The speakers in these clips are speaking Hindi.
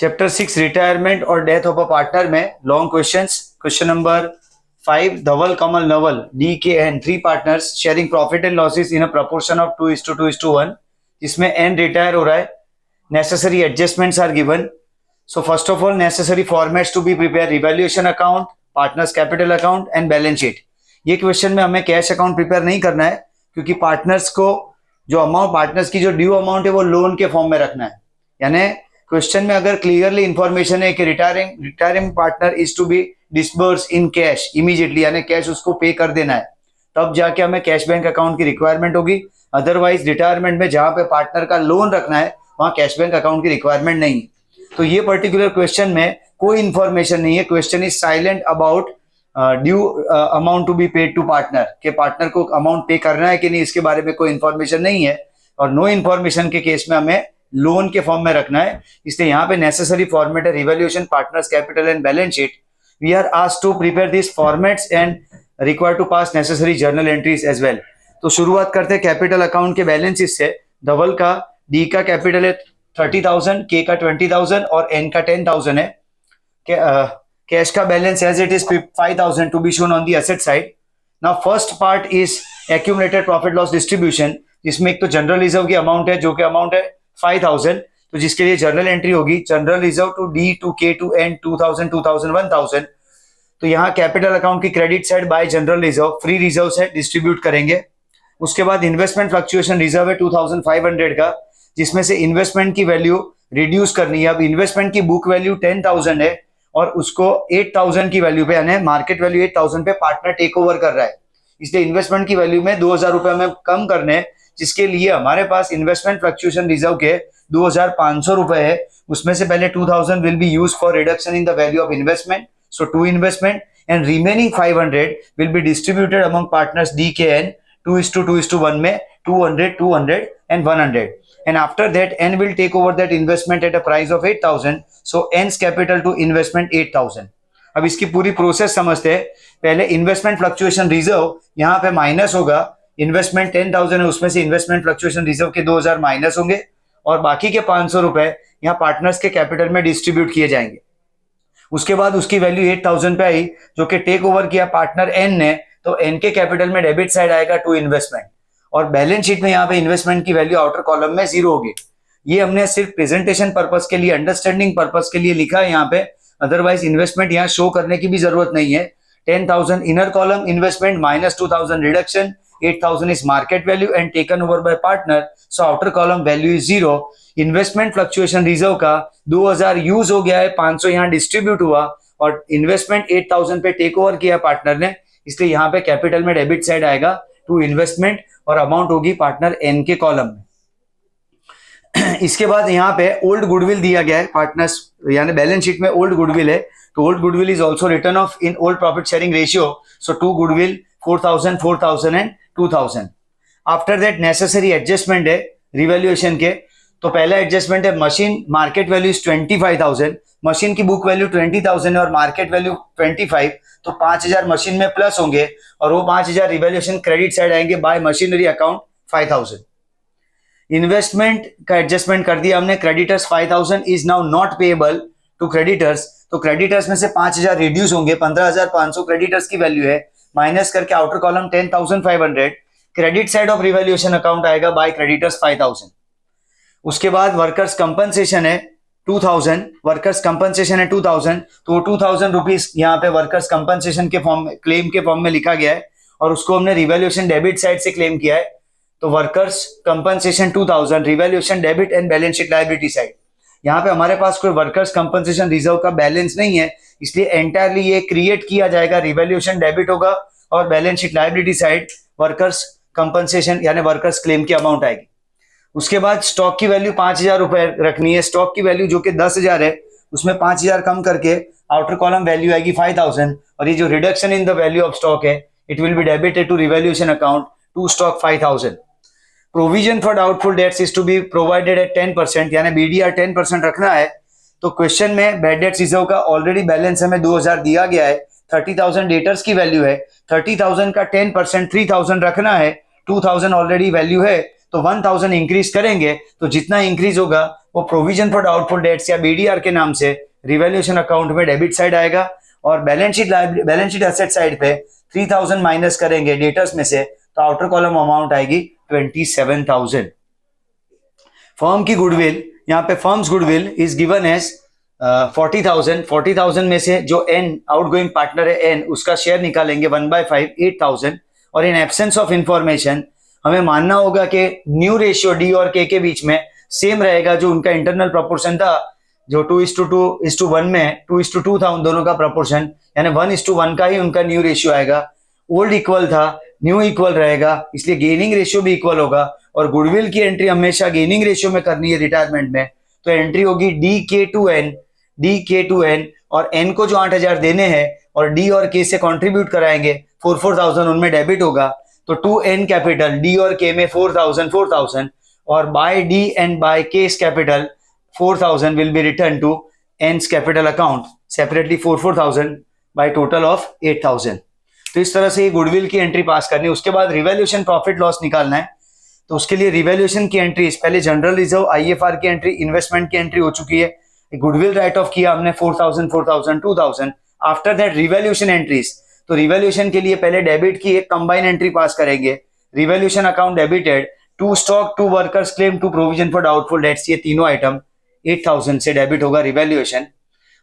चैप्टर 6 रिटायरमेंट और डेथ ऑफ अ पार्टनर में long questions. Question number 5, Dhawal Kamal Naval D K N 3 partners sharing profit and losses in a proportion of 2:2:1, जिसमें एन रिटायर हो रहा है। Necessary adjustments are given. So first of all necessary formats to be prepare: revaluation account, partners capital account and balance sheet. ये क्वेश्चन में हमें कैश अकाउंट प्रिपेयर नहीं करना है, क्योंकि पार्टनर्स को जो अमाउंट, पार्टनर्स की जो ड्यू अमाउंट है वो लोन के फॉर्म में रखना है। यानी क्वेश्चन में अगर क्लियरली इंफॉर्मेशन है कि retiring partner is to be disburse in cash immediately, यानी कैश उसको पे कर देना है, तब जाके हमें कैश बैंक अकाउंट की रिक्वायरमेंट होगी। अदरवाइज रिटायरमेंट में जहां पे पार्टनर का लोन रखना है वहां कैश बैंक अकाउंट की रिक्वायरमेंट नहीं है। तो ये पर्टिकुलर क्वेश्चन में कोई इंफॉर्मेशन नहीं है। Question is silent about due amount to be paid to partner, K partner को अमाउंट पे करना है कि नहीं, इसके बारे में कोई इंफॉर्मेशन नहीं है। और नो इंफॉर्मेशन के केस में हमें लोन के फॉर्म में रखना है। इसलिए यहाँ पे नेसेसरी फॉर्मेट है revaluation, partners capital and balance sheet. We are asked to prepare this formats and require to pass necessary journal entries as well. तो शुरुआत करते हैं कैपिटल अकाउंट के बैलेंस शीट से। धवल का डी का कैपिटल है 30,000, के का 20,000 और एन का 10,000 है। कैश का balance as it is 5,000 to be shown on the asset side. Now first part is accumulated profit loss distribution, जिसमें एक तो जनरल रिजर्व की अमाउंट है जो कि अमाउंट है 5,000, तो जिसके लिए जर्नल एंट्री होगी general reserve to D to K to N 2,000, 2,000, 1,000। तो यहाँ कैपिटल अकाउंट की credit side by general reserve free reserve से डिस्ट्रीब्यूट करेंगे। उसके बाद इन्वेस्टमेंट फ्लक्चुएशन रिजर्व है 2,500 का, जिसमें से इन्वेस्टमेंट की वैल्यू रिड्यूस करनी है। अब इन्वेस्टमेंट की बुक वैल्यू 10,000 है और उसको 8,000 की वैल्यू पे, यानी मार्केट वैल्यू 8,000 पे पार्टनर टेक ओवर कर रहा है, इसलिए इन्वेस्टमेंट की वैल्यू में 2,000 रुपए हमें कम करने हैं, जिसके लिए हमारे पास इन्वेस्टमेंट फ्लक्चुएशन रिजर्व के 2,500 रुपए है। उसमें से पहले 2,000 will be used for reduction in the value of investment, so to investment, and remaining 500 will be distributed among partners D K N 2:2:1 में 200, 200 and 100, and after that n will take over that investment at a price of 8,000, so n's capital to investment 8,000। अब इसकी पूरी प्रोसेस समझते हैं। पहले इन्वेस्टमेंट फ्लक्चुएशन रिजर्व यहाँ पे माइनस होगा, इन्वेस्टमेंट 10,000 है, उसमें से इन्वेस्टमेंट फ्लक्चुएशन रिजर्व के 2,000 माइनस होंगे और बाकी के 500 रुपए यहाँ पार्टनर्स के कैपिटल में डिस्ट्रीब्यूट किए जाएंगे। उसके बाद उसकी वैल्यू 8,000 पे आई, जो कि टेक ओवर किया पार्टनर एन ने, तो एन के कैपिटल में डेबिट साइड आएगा टू इन्वेस्टमेंट, और बैलेंस शीट में यहाँ पे इन्वेस्टमेंट की वैल्यू आउटर कॉलम में 0 होगी। ये हमने सिर्फ प्रेजेंटेशन पर्पस के लिए, अंडरस्टैंडिंग पर्पस के लिए लिखा है यहाँ पे, अदरवाइज इन्वेस्टमेंट यहाँ शो करने की भी जरूरत नहीं है। 10,000 inner column investment minus 2,000 reduction, 8,000 is market value and taken over by partner, so outer column value is 0। Investment fluctuation reserve का 2,000 यूज हो गया है, 500 यहाँ डिस्ट्रीब्यूट हुआ और इन्वेस्टमेंट 8,000 पे टेक ओवर किया पार्टनर ने, इसलिए यहाँ पे कैपिटल में डेबिट साइड आएगा टू इन्वेस्टमेंट और अमाउंट होगी पार्टनर एन के कॉलम में। इसके बाद यहाँ पे ओल्ड गुडविल दिया गया है पार्टनर्स, यानी बैलेंस शीट में ओल्ड गुडविल है, तो old goodwill is also written off in old profit sharing ratio, so to goodwill 4,000, 4,000 and 2,000। After that necessary adjustment है रिवैल्यूएशन के। तो पहला एडजस्टमेंट है machine market value is 25,000, machine की बुक वैल्यू 20,000 है और मार्केट वैल्यू 25, तो 5,000 मशीन में प्लस होंगे और वो 5,000 रिवैल्यूएशन क्रेडिट साइड आएंगे बाय मशीनरी अकाउंट 5,000। इन्वेस्टमेंट का एडजस्टमेंट कर दिया हमने, creditors 5,000 is now not payable to creditors, तो क्रेडिटर्स में से 5,000 रिड्यूस होंगे, 15,500 क्रेडिटर्स की वैल्यू है, माइनस करके outer column 10,500, credit side of revaluation account आएगा बाय क्रेडिटर्स 5,000। उसके बाद वर्कर्स कंपनसेशन है 2,000, वर्कर्स कंपनसेशन है 2,000, तो 2,000 रुपीज यहाँ पे वर्कर्स कंपनसेशन के फॉर्म में, क्लेम के फॉर्म में लिखा गया है और उसको हमने रिवैल्यूएशन डेबिट साइड से क्लेम किया है। तो workers compensation 2,000, revaluation debit and balance sheet liability side. यहाँ पे हमारे पास कोई वर्कर्स कंपनसेशन रिजर्व का बैलेंस नहीं है, इसलिए एंटायरली ये क्रिएट किया जाएगा, रिवैल्यूएशन डेबिट होगा और balance sheet liability side workers compensation यानी वर्कर्स क्लेम की अमाउंट आएगी। उसके बाद स्टॉक की वैल्यू 5,000 रुपए रखनी है, स्टॉक की वैल्यू जो कि 10,000 है, उसमें 5,000 कम करके आउटर कॉलम वैल्यू आएगी 5,000, और ये जो reduction in the value of stock है it will be debited to revaluation account to stock 5,000। Provision for doubtful debts is to be provided at 10%, यानी BDR 10% रखना है। तो क्वेश्चन में बैड डेट्स रिजर्व का ऑलरेडी बैलेंस हमें 2,000 दिया गया है, 30,000 डेटर्स की वैल्यू है, 30,000 का 10% 3,000 रखना है, 2,000 ऑलरेडी वैल्यू है, तो 1000 इंक्रीज करेंगे तो जितना इंक्रीज होगा वो प्रोविजन फॉर डाउटफुल डेट्स या बीडीआर के नाम से रिवैल्यूएशन अकाउंट में डेबिट साइड आएगा, और बैलेंस शीट एसेट साइड पे 3000 माइनस करेंगे डेटर्स में से तो आउटर कॉलम अमाउंट आएगी 27000। फर्म की गुडविल, यहाँ पे firm's goodwill is given as 40,000 में से जो एन आउटगोइंग पार्टनर है एन उसका शेयर निकालेंगे 1/5 8,000, और इन एब्सेंस ऑफ इंफॉर्मेशन हमें मानना होगा कि न्यू रेशियो डी और के बीच में सेम रहेगा जो उनका इंटरनल प्रोपोर्शन था, जो 2:1 में 2:2 था उन दोनों का प्रोपोर्शन, यानी 1:1 का ही उनका न्यू रेशियो आएगा। ओल्ड इक्वल था, न्यू इक्वल रहेगा, इसलिए गेनिंग रेशियो भी इक्वल होगा, और गुडविल की एंट्री हमेशा गेनिंग रेशियो में करनी है रिटायरमेंट में, तो एंट्री होगी DK2N, और N को जो 8000 देने हैं और D और K से कंट्रीब्यूट कराएंगे 4,000 उनमें डेबिट होगा, तो 2N कैपिटल D और K में 4,000 और by D and by K's capital 4,000 will be returned to N's capital account separately 4,000 by total of 8,000। तो इस तरह से ये गुडविल की एंट्री पास करनी है। उसके बाद रिवैल्यूएशन प्रॉफिट लॉस निकालना है, तो उसके लिए रिवैल्यूएशन की एंट्री पहले जनरल रिजर्व IFR की एंट्री, इन्वेस्टमेंट की एंट्री हो चुकी है, गुडविल राइट ऑफ किया हमने 4,000 2,000। आफ्टर दैट रिवैल्यूएशन एंट्रीज, तो रिवैल्यूएशन के लिए पहले डेबिट की एक कंबाइन एंट्री पास करेंगे, revaluation account debited, to stock, to workers claim, to provision for doubtful debts, ये तीनों आइटम 8,000 से डेबिट होगा रिवैल्यूएशन,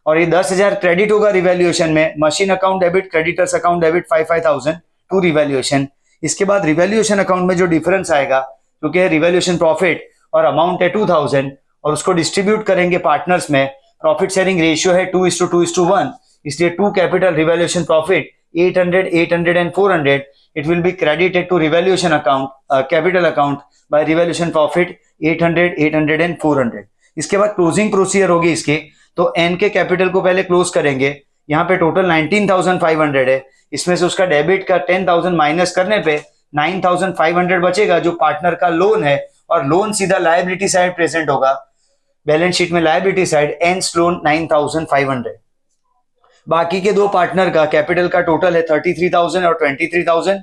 और ये 10,000 क्रेडिट होगा रिवैल्यूएशन में, machine account debit, creditors account debit 5,000 to revaluation. इसके बाद रिवैल्यूएशन अकाउंट में जो डिफरेंस आएगा क्योंकि रिवैल्यूएशन प्रॉफिट और अमाउंट है 2,000 और उसको डिस्ट्रीब्यूट करेंगे पार्टनर्स में, प्रॉफिट शेयरिंग रेशियो है 2:2:1, इसलिए 2 capital revaluation profit 800 800 and 400 it will be credited to revaluation account capital account by revaluation profit 800 800 and 400। इसके बाद क्लोजिंग प्रोसीजर होगी इसकी, तो एन के कैपिटल को पहले क्लोज करेंगे, यहाँ पे टोटल 19,500 है, इसमें से उसका डेबिट का 10,000 माइनस करने पे 9,500 बचेगा जो पार्टनर का लोन है, और लोन सीधा लायबिलिटी साइड प्रेजेंट होगा, बैलेंस शीट में लायबिलिटी साइड एंड्स लोन 9,500। बाकी के दो पार्टनर का कैपिटल का टोटल है 33,000 और 23,000।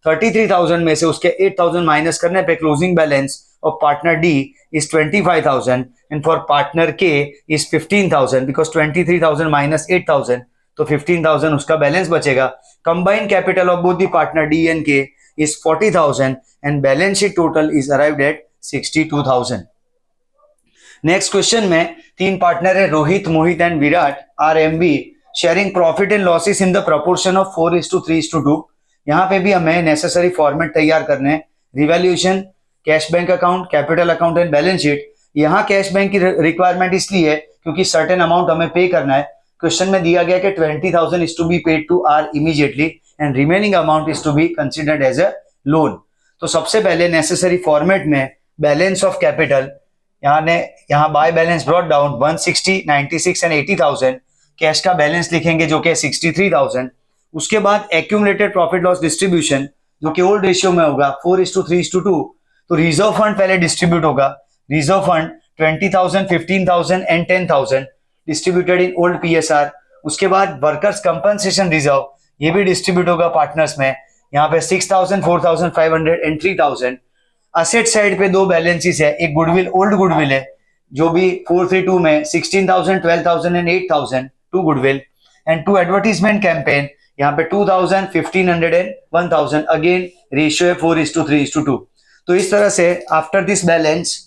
33,000 में से उसके 8,000 माइनस करने पे closing balance of partner D is 25,000 and for partner K is 15,000 because 23,000 minus 8,000 तो 15,000 उसका बैलेंस बचेगा। Combined capital of both the partner D and K is 40,000 and balance sheet total is arrived at 62,000। Next question में 3 पार्टनर है, रोहित, मोहित एंड विराट आर एमवी sharing profit and losses in the proportion of 4:3:2। यहाँ पे भी हमें नेसेसरी फॉर्मेट तैयार करने हैं, revaluation, cash bank account, capital account and balance sheet. यहाँ कैश बैंक की रिक्वायरमेंट इसलिए है क्योंकि सर्टेन अमाउंट हमें पे करना है। क्वेश्चन में दिया गया कि 20,000 is to be paid to R immediately and remaining amount is to be considered as a loan. तो सबसे पहले नेसेसरी फॉर्मेट में बैलेंस ऑफ कैपिटल, यहाँ by balance brought down 160, 96 and 80,000, cash का बैलेंस लिखेंगे जो कि 63,000। उसके बाद एक्यूमुलेटेड प्रॉफिट लॉस डिस्ट्रीब्यूशन जो कि ओल्ड रेशियो में होगा 4:3:2। तो रिजर्व फंड पहले डिस्ट्रीब्यूट होगा, reserve fund 20,000, 15,000 and 10,000 distributed in old PSR। उसके बाद वर्कर्स कंपनसेशन रिजर्व ये भी डिस्ट्रीब्यूट होगा पार्टनर्स में, यहाँ पे 6,000, 4,500 एंड 3,000। असेट साइड पे 2 बैलेंसेस है, एक गुडविल, ओल्ड गुडविल है जो भी 432 में 16,000, 12,000 and 8,000 to goodwill, and 2 advertisement campaign यहाँ पे 2,000, 1,500 एंड 1,000, अगेन रेशियो है 4:3:2। तो इस तरह से आफ्टर दिस बैलेंस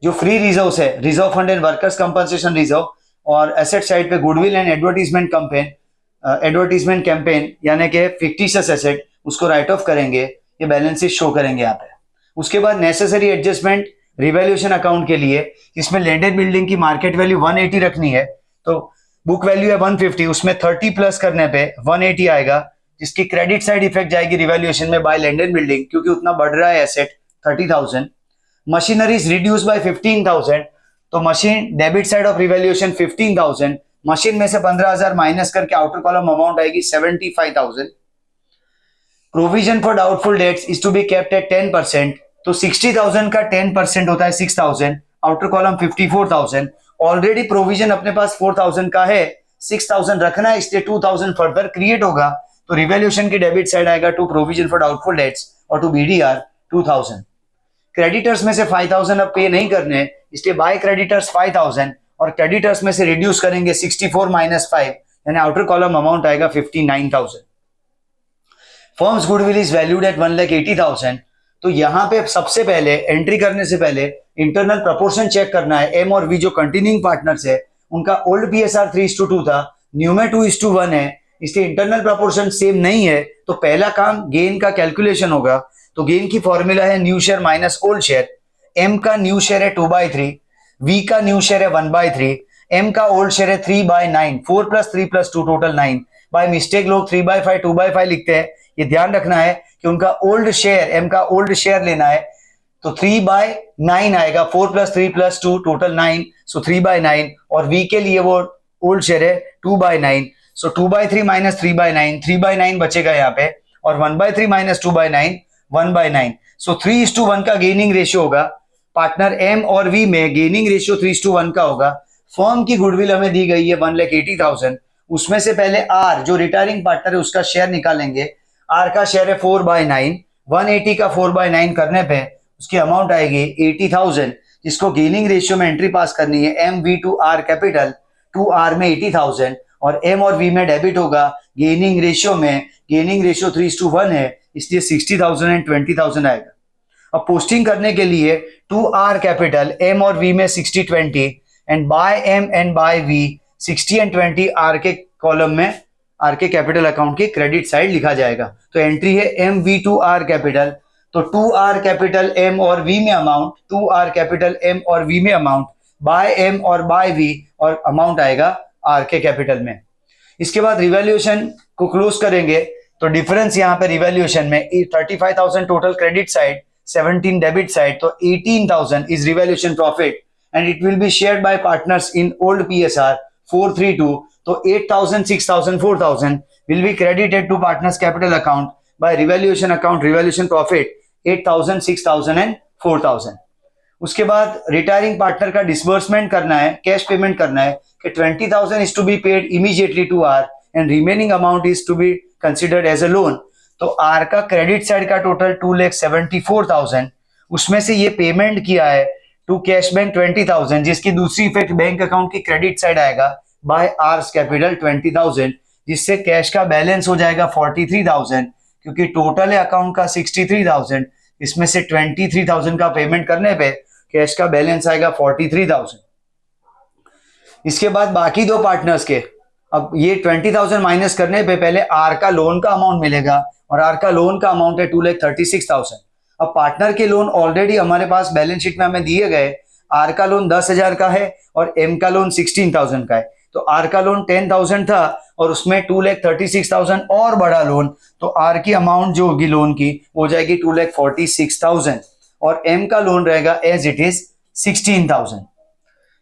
जो फ्री रिजर्व है, reserve fund and workers compensation reserve, और एसेट साइड पे गुडविल एंड एडवर्टीजमेंट कैंपेन यानी कि फिक्टिशियस एसेट, उसको राइट ऑफ करेंगे, ये बैलेंसेस शो करेंगे यहाँ पे। उसके बाद नेसेसरी एडजस्टमेंट रिवैल्यूएशन अकाउंट के लिए, इसमें लैंडेड बिल्डिंग की मार्केट वैल्यू 180 रखनी है, तो बुक वैल्यू है 150, उसमें 30 प्लस करने पे 180 आएगा, जिसकी क्रेडिट साइड इफेक्ट जाएगी रिवैल्यूएशन में बाय लैंडेड बिल्डिंग क्योंकि उतना बढ़ रहा है एसेट 30,000। मशीनरीज रिड्यूस बाय 15,000, तो machine debit side of revaluation 15,000, machine में से 15,000 माइनस करके आउटर कॉलम अमाउंट आएगी 75,000। Provision for doubtful debts is to be kept at 10%, तो 60,000 का 10% होता है 6,000, आउटर कॉलम 54,000। ऑलरेडी प्रोविजन अपने पास 4,000 का है, 6,000 रखना है, इसलिए 2,000 फर्दर क्रिएट होगा, तो रिवैल्यूएशन की डेबिट साइड आएगा to provision for doubtful debts और टू BDR 2,000। क्रेडिटर्स में से 5000 अब पे नहीं करने, इसलिए बाय क्रेडिटर्स 5000 और क्रेडिटर्स में से रिड्यूस करेंगे 64 माइनस 5, यानी आउटर कॉलम अमाउंट आएगा 59,000। Firms goodwill is valued at 1,80,000। तो यहाँ पे सबसे पहले एंट्री करने से पहले इंटरनल प्रपोर्शन चेक करना है। एम और वी जो कंटिन्यूइंग पार्टनर्स है उनका ओल्ड पीएसआर 3:2 था, न्यू में 2:1 है, इसलिए इंटरनल प्रपोर्शन सेम नहीं है। तो पहला काम गेन का कैलकुलेशन होगा। तो गेन की फॉर्मूला है new share minus old share. M का न्यू शेयर है 2/3, वी का न्यू शेयर है 1/3, एम का ओल्ड शेयर है 3/9, 4 + 3 + 2 टोटल 9। बाय मिस्टेक लोग 3/5 2/5 लिखते हैं, ये ध्यान रखना है कि उनका ओल्ड शेयर, एम का ओल्ड शेयर लेना है। तो 3/9 आएगा, 4 + 3 + 2 टोटल 9, सो 3/9। और वी के लिए वो ओल्ड शेयर है 2/9, सो 2/3 माइनस 3/9, 3/9 बचेगा यहाँ पे, और 1/3 माइनस 2/9 1/9। सो 3:1 का गेनिंग रेशियो होगा। पार्टनर एम और वी में गेनिंग रेशियो 3:1 का होगा। फर्म की गुडविल हमें दी गई है 1,80,000। उसमें से पहले आर जो रिटायरिंग पार्टनर है उसका शेयर निकालेंगे। आर का शेयर है 4/9, 180 का 4/9 करने पे उसकी अमाउंट आएगी 80,000, जिसको गेनिंग रेशियो में एंट्री पास करनी है। M V to R capital, to R में 80,000 और एम और वी में डेबिट होगा गेनिंग रेशियो में। गेनिंग रेशियो 3:1 है, इसलिए 60,000 एंड 20,000 आएगा। अब पोस्टिंग करने के लिए टू आर कैपिटल, एम और वी में 60/20 and by M and by V 60 and 20 R के कॉलम में, आर के कैपिटल अकाउंट की क्रेडिट साइड लिखा जाएगा। तो एंट्री है M V to R capital, तो टू आर कैपिटल एम और वी में amount, to R capital M और वी में अमाउंट, बाय एम और बाय वी, और अमाउंट आएगा आर के कैपिटल में। इसके बाद रिवैल्यूएशन को क्लोज करेंगे। तो डिफरेंस यहाँ पे रिवैल्यूएशन में 35,000 total credit side, 17 debit side, तो 18,000 is revaluation profit and it will be shared by partners in old PSR 432। तो 8,000, 6,000, 4,000 will be credited to partners capital account by revaluation account, revaluation profit 8,000, 6,000 and 4,000। उसके बाद रिटायरिंग पार्टनर का डिसबर्समेंट करना है, कैश पेमेंट करना है कि 20,000 is to be paid immediately to R and remaining amount is to be considered as a loan। तो R का क्रेडिट साइड का टोटल 2,74,000, उसमें से ये पेमेंट किया है टू कैश बैंक 20,000, जिसकी दूसरी इफेक्ट बैंक अकाउंट की क्रेडिट साइड आएगा बाय आर्स कैपिटल 20,000, जिससे कैश का बैलेंस हो जाएगा 43,000, क्योंकि टोटल है अकाउंट का 63,000, इसमें से 23,000 का पेमेंट करने पे कैश का बैलेंस आएगा 43,000। इसके बाद बाकी दो पार्टनर्स के, अब ये 20,000 माइनस करने पे पहले आर का लोन का अमाउंट मिलेगा, और आर का लोन का अमाउंट है 2,36,000। अब पार्टनर के लोन ऑलरेडी हमारे पास बैलेंस शीट में हमें दिए गए। आर का लोन 10,000 का है और एम का लोन 16,000 का है। तो आर का लोन 10,000 था और उसमें 2,36,000 और बड़ा लोन, तो आर की अमाउंट जो होगी लोन की हो जाएगी 2,46,000 और एम का लोन रहेगा एज इट इज 16,000।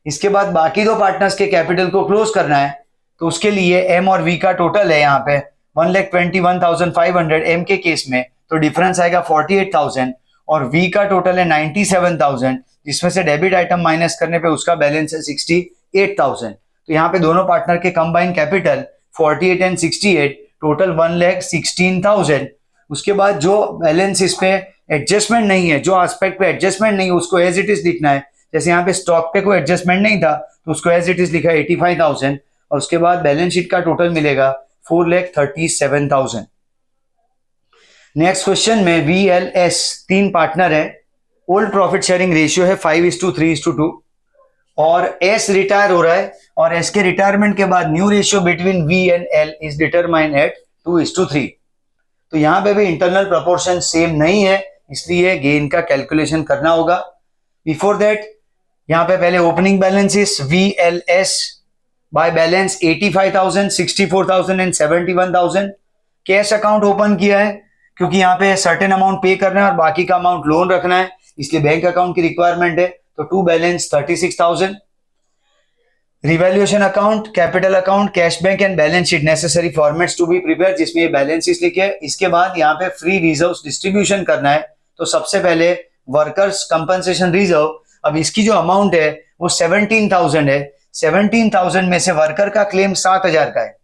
इसके बाद बाकी दो पार्टनर्स के कैपिटल को क्लोज करना है। तो उसके लिए एम और वी का टोटल है यहाँ पे 1,21,500 एम के केस में, तो डिफरेंस आएगा 48,000 और वी का टोटल है 97,000, जिसमें से डेबिट आइटम माइनस करने पे उसका बैलेंस है 68,000। तो यहाँ पे दोनों पार्टनर के कंबाइन कैपिटल 48 एंड 68 टोटल 1,16,000। उसके बाद जो बैलेंस इस पे एडजस्टमेंट नहीं है, जो एस्पेक्ट पे एडजस्टमेंट नहीं है उसको एज इट इज लिखना है। जैसे यहाँ पे स्टॉक पे कोई एडजस्टमेंट नहीं था तो उसको एज इट इज लिखा 85,000 और उसके बाद बैलेंस शीट का टोटल मिलेगा 4,37,000। नेक्स्ट क्वेश्चन में VLS 3 पार्टनर है, ओल्ड प्रॉफिट शेयरिंग रेशियो है 5:3:2 और S रिटायर हो रहा है और S के रिटायरमेंट के बाद new ratio between V and L is determined at 2:3। तो यहाँ पे भी इंटरनल प्रोपोर्शन सेम नहीं है, इसलिए गेन का कैलकुलेशन करना होगा। बिफोर दैट यहाँ पे पहले opening balances VLS by balance 85,000, 64,000 and 71,000। Cash account open किया है क्योंकि यहाँ पे सर्टेन अमाउंट पे करना है और बाकी का अमाउंट लोन रखना है, इसलिए बैंक अकाउंट की रिक्वायरमेंट है। तो to balance 36,000। Revaluation account, capital account, cash bank and balance sheet necessary formats to be prepare, जिसमें ये बैलेंस शीट लिखे। इसके बाद यहाँ पे फ्री रिजर्व्स डिस्ट्रीब्यूशन करना है। तो सबसे पहले वर्कर्स कंपनसेशन रिजर्व, अब इसकी जो अमाउंट है वो 17,000 है। 17,000 में से वर्कर का क्लेम 7,000 का है,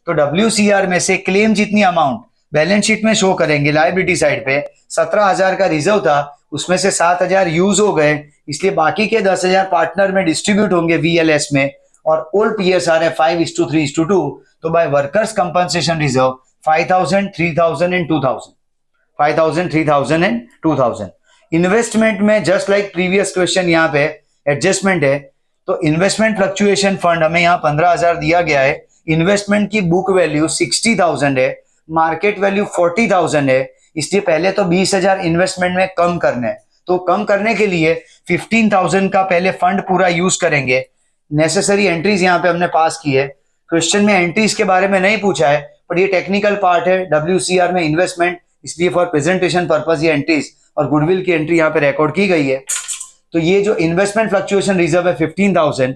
तो WCR में से क्लेम जितनी अमाउंट बैलेंस शीट में शो करेंगे लायबिलिटी साइड पे 17,000 का रिजर्व था उसमें से 7,000 यूज हो गए, इसलिए बाकी के 10,000 पार्टनर में डिस्ट्रीब्यूट होंगे VLS में, और ओल्ड PSR है 5:3:2, तो by workers compensation reserve 5,000, 3,000 and 2,000, 5,000, 3,000 and 2,000। Investment में जस्ट लाइक प्रीवियस क्वेश्चन यहाँ पे एडजस्टमेंट है, तो इन्वेस्टमेंट फ्लक्चुएशन फंड हमें यहाँ 15,000 दिया गया है। इन्वेस्टमेंट की बुक वैल्यू 60,000 है, मार्केट वैल्यू 40,000 है, इसलिए पहले तो 20,000 इन्वेस्टमेंट में कम करना है। तो कम करने के लिए 15,000 का पहले फंड पूरा यूज करेंगे। नेसेसरी एंट्रीज यहाँ पे हमने पास की है। क्वेश्चन में एंट्रीज के बारे में नहीं पूछा है, पर ये टेक्निकल पार्ट है। WCR में इन्वेस्टमेंट, इसलिए फॉर प्रेजेंटेशन पर्पज ये एंट्रीज और गुडविल की एंट्री यहाँ पे रिकॉर्ड की गई है। तो ये जो इन्वेस्टमेंट फ्लक्चुएशन रिजर्व है 15,000,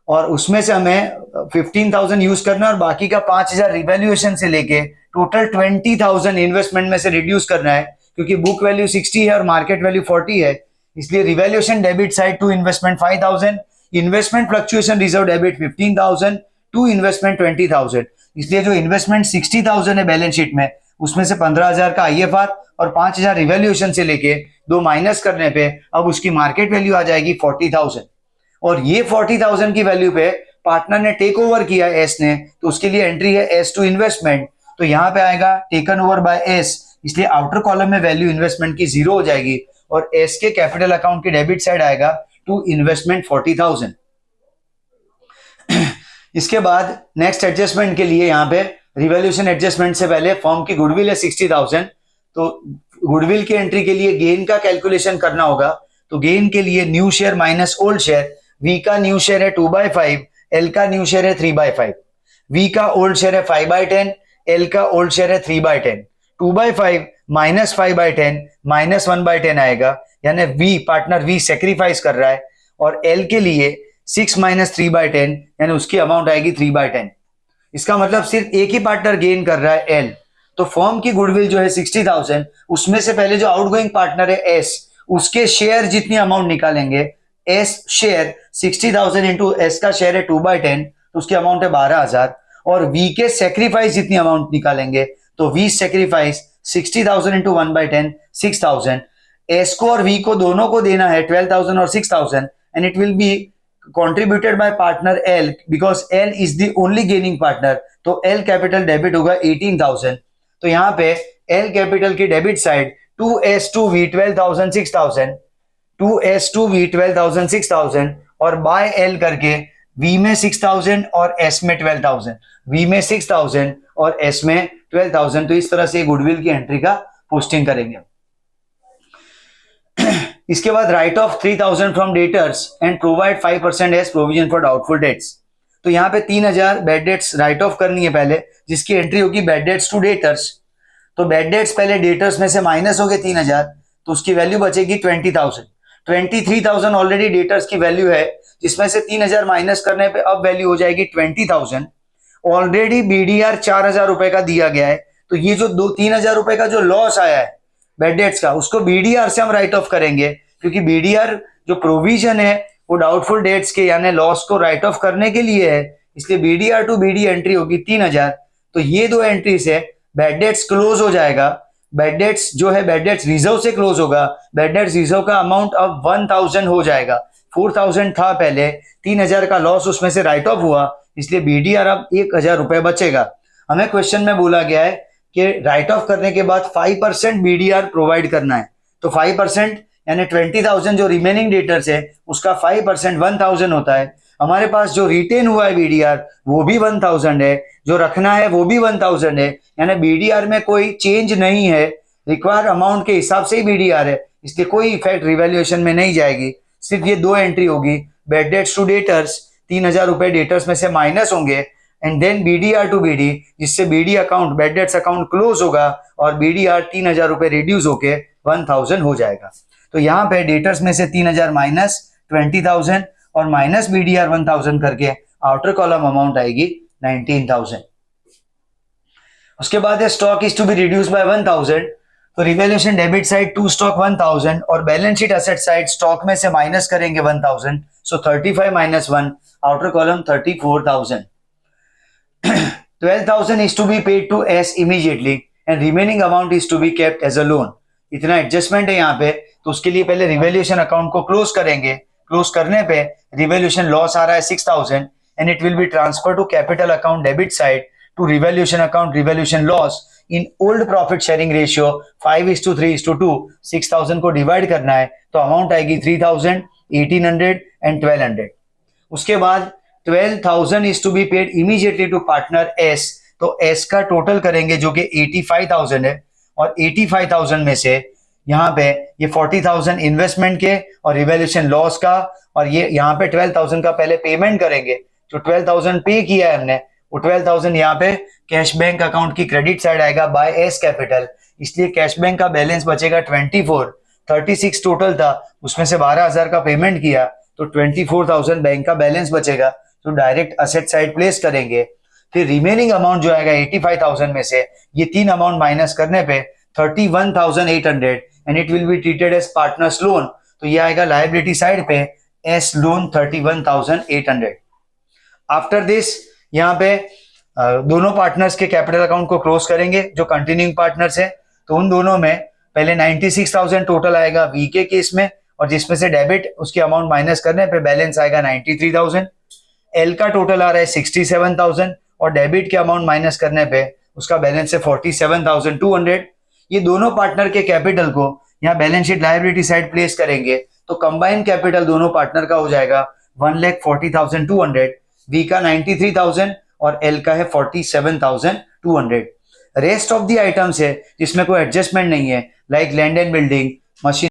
और उसमें से हमें 15,000 यूज करना है और बाकी का 5,000 रिवैल्यूएशन से लेके टोटल 20,000 इन्वेस्टमेंट में से रिड्यूस करना है, क्योंकि बुक वैल्यू 60 है और मार्केट वैल्यू 40 है, इसलिए revaluation debit side to investment 5,000, investment fluctuation reserve debit 15,000 to investment 20,000। इसलिए जो इन्वेस्टमेंट 60,000 है बैलेंस शीट में, उसमें से 15,000 का IFR और 5,000 रिवैल्यूएशन से लेके 2 माइनस करने पे अब उसकी मार्केट वैल्यू आ जाएगी 40,000। और ये 40,000 की वैल्यू पे पार्टनर ने टेक ओवर किया एस ने, तो उसके लिए एंट्री है एस टू इन्वेस्टमेंट। तो यहाँ पे आएगा टेकन ओवर बाय एस, इसलिए आउटर कॉलम में वैल्यू इन्वेस्टमेंट की 0 हो जाएगी और एस के कैपिटल अकाउंट की डेबिट साइड आएगा टू इन्वेस्टमेंट 40,000। इसके बाद नेक्स्ट एडजस्टमेंट के लिए यहाँ पे रिवैल्यूएशन एडजस्टमेंट से पहले फॉर्म की गुडविल है 60,000, तो गुडविल की एंट्री के लिए गेन का कैलकुलेशन करना होगा। तो गेन के लिए new share minus old share, V का न्यू शेयर है 2/5, एल का न्यू शेयर है 3/5, वी का ओल्ड शेयर है 5/10, एल का ओल्ड शेयर है 3/10, 2/5 माइनस 5/10 माइनस 1/10 आएगा, यानी वी पार्टनर वी सेक्रीफाइस कर रहा है, और एल के लिए 6 माइनस 3/10 यानी उसकी अमाउंट आएगी 3/10। इसका मतलब सिर्फ एक ही पार्टनर गेन कर रहा है एल। तो फर्म की गुडविल जो है 60,000, उसमें से पहले जो आउटगोइंग पार्टनर है एस, उसके शेयर जितनी अमाउंट निकालेंगे, एस शेयर 60,000 इंटू एस का शेयर है 2/10, तो उसकी अमाउंट है 12,000, और वी के सेक्रीफाइस जितनी अमाउंट निकालेंगे, तो वी सेक्रीफाइस 60,000 इंटू 1/10 6,000, एस को और वी को दोनों को देना है 12,000 और 6,000, and it will B contributed by partner L because L is the only gaining partner, तो L कैपिटल डेबिट होगा 18,000। तो यहाँ पे L कैपिटल की डेबिट साइड 2S2V 12,000 6,000, 2S2V 12,000 6,000, और बाय L करके V में 6,000 और S में 12,000, V में 6,000 और S में 12,000। तो इस तरह से गुडविल की एंट्री का पोस्टिंग करेंगे। इसके बाद write off 3,000 from debtors and provide 5% as provision for doubtful debts. तो यहाँ पे 3,000 बैड डेट्स राइट ऑफ करनी है पहले, जिसकी एंट्री होगी बैड डेट्स टू डेटर्स। तो बैड डेट्स पहले डेटर्स में से माइनस हो गए 3,000, तो उसकी वैल्यू बचेगी 20,000। 23,000 ऑलरेडी डेटर्स की वैल्यू है, जिसमें से 3,000 माइनस करने पे अब वैल्यू हो जाएगी 20,000। ऑलरेडी BDR 4,000 रुपए का दिया गया है, तो ये जो 3,000 रुपए का जो लॉस आया है बैड डेट्स का, उसको BDR से हम राइट ऑफ करेंगे, क्योंकि BDR जो प्रोविजन है वो डाउटफुल डेट्स के यानी लॉस को राइट ऑफ करने के लिए है, इसलिए BDR टू BD एंट्री होगी 3,000। तो ये दो एंट्री से बैड डेट्स क्लोज हो जाएगा। बैड डेट्स जो है बैड डेट्स रिजर्व से क्लोज होगा। बैड डेट्स रिजर्व का अमाउंट अब 1,000 हो जाएगा, 4,000 था पहले, 3,000 का लॉस उसमें से राइट ऑफ हुआ, इसलिए BDR अब 1,000 रुपए बचेगा। हमें क्वेश्चन में बोला गया है कि राइट ऑफ करने के बाद 5% BDR प्रोवाइड करना है। तो 5% यानी 20,000 जो रिमेनिंग डेटर्स है उसका 5% 1,000 होता है। हमारे पास जो रिटेन हुआ है BDR वो भी 1,000 है, जो रखना है वो भी 1,000 है, यानी BDR में कोई चेंज नहीं है, रिक्वायर्ड अमाउंट के हिसाब से ही BDR है, इसलिए कोई इफेक्ट रिवैल्यूएशन में नहीं जाएगी। सिर्फ ये दो एंट्री होगी, बैड डेट्स टू डेटर्स 3,000 रुपए डेटर्स में से माइनस होंगे, and then BDR to BD, जिससे BD account bad debts account close होगा और BDR 3,000 रुपए रिड्यूस होके 1,000 हो जाएगा। तो यहाँ पे डेटर्स में से 3,000 माइनस 20,000 और माइनस BDR 1,000 करके आउटर कॉलम अमाउंट आएगी 19,000। उसके बाद stock is to be reduce by 1,000, तो revaluation debit side to stock 1,000 और balance sheet asset side stock में से माइनस करेंगे 1,000, so 35 minus 1 outer column 34,000। 12,000 is to be paid to S immediately and remaining amount is to be kept as a loan। इतना एडजस्टमेंट है यहाँ पे, तो उसके लिए पहले रिवैल्यूएशन अकाउंट को क्लोज करेंगे। क्लोज करने पे रिवैल्यूएशन लॉस आ रहा है 6000 and it will be transfer to capital account debit side to revaluation account revaluation loss in old profit sharing ratio 5:3:2। 6000 को डिवाइड करना है तो अमाउंट आएगी 3000, 1800 एंड 1200। उसके बाद 12,000 is to be paid immediately to partner S. तो एस का टोटल करेंगे जो कि 85,000 है, और 85,000 में से यहाँ पे ये 40,000 इन्वेस्टमेंट के और रिवैल्यूएशन लॉस का, और ये यहाँ पे 12,000 का पहले पेमेंट करेंगे। जो 12,000 पे किया है हमने, वो 12,000 यहाँ पे कैश बैंक अकाउंट की क्रेडिट साइड आएगा बाय एस कैपिटल, इसलिए कैश बैंक का बैलेंस बचेगा 24। 36 टोटल था, उसमें से 12,000 का पेमेंट किया तो 24,000 बैंक का बैलेंस बचेगा, तो डायरेक्ट असेट साइड प्लेस करेंगे। फिर रिमेनिंग अमाउंट जो आएगा 85,000 में से ये तीन अमाउंट माइनस करने पे 31,800 and it will be treated as partners loan. तो ये आएगा लायबिलिटी साइड पे एस लोन 31,800। आफ्टर दिस यहाँ पे दोनों पार्टनर्स के कैपिटल अकाउंट को क्लोज करेंगे जो कंटिन्यूइंग पार्टनर्स है। तो उन दोनों में पहले 96,000 टोटल आएगा वी के केस में, और जिसमें से डेबिट उसके अमाउंट माइनस करने पे बैलेंस आएगा 93,000। एल का टोटल आ रहा है 67,000 और डेबिट के अमाउंट माइनस करने पे उसका बैलेंस है 47,200। ये दोनों पार्टनर के कैपिटल को यहाँ balance sheet liability side place करेंगे तो कंबाइंड कैपिटल दोनों पार्टनर का हो जाएगा 1,40,200। वी का 93,000 और एल का है 47,200। रेस्ट ऑफ दी आइटम्स है जिसमें कोई एडजस्टमेंट नहीं है, like land and building, machine